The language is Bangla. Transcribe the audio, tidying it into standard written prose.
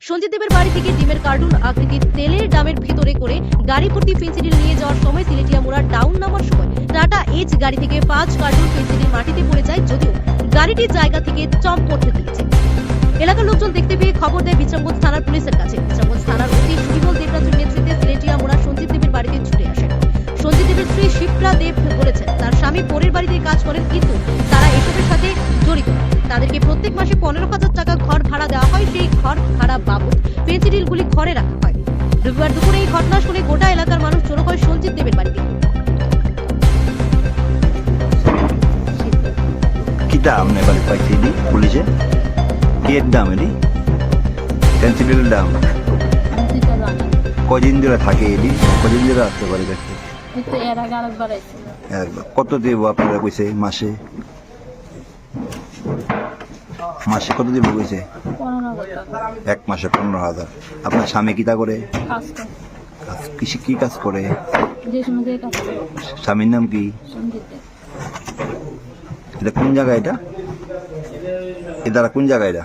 সঞ্জিত দেবের বাড়ি থেকে ডিমের কার্টুন আকৃতির তেলের ড্রামের ভেতরে করে গাড়ি ভর্তি ফেন্সিডিল নিয়ে যাওয়ার সময় সিলেটিয়া মোড়া ডাউন নামার সময় টাটা এজ গাড়ি থেকে 5 কার্টুন ফেন্সিডিল মাটিতে পড়ে যায়, যদিও গাড়িটি জায়গা থেকে চম্প করতে দিয়েছে। এলাকার লোকজন দেখতে পেয়ে খবর দেয় বিচারগঞ্জ থানার পুলিশের কাছে। বিচারগঞ্জ থানার ওসি সুবিমল দেবরাজের নেতৃত্বে সিলেটিয়া মোড়া সঞ্জিত দেবের বাড়িতে ছুটে আসেন। সঞ্জিত দেবের স্ত্রী শিপ্রা দেব বলেছেন, তার স্বামী পরের বাড়িতে কাজ করেন, কিন্তু তারা এসবের সাথে জড়িত। তাদেরকে প্রত্যেক মাসে 15,000 টাকা ঘর ভাড়া দেওয়া হয়। সেই ঘর ভাড়া বাবদ ফেন্সিডিলগুলি ঘরে রাখা হয়। রবিবার দুপুরে এই ঘটনা শুনে গোটা এলাকার মানুষ জড়ো হয় সঞ্জিত দেবের বাড়িতে। কিটা আমনে বাড়ি পাইছি দি পুলিশে এর দাম এদি ফেন্সিডিল দাম কদিন ধরে থাকে এদি কদিন ধরে আসতে পারে দেখতে কত দেব আপনারা কইছে মাসে মাসে কত দেব কইছে 1 মাসে 15,000। আপনার স্বামী কিটা করে কৃষি কি কাজ করে স্বামীর নাম কি এটা কোন জায়গা এটা কোন জায়গা এটা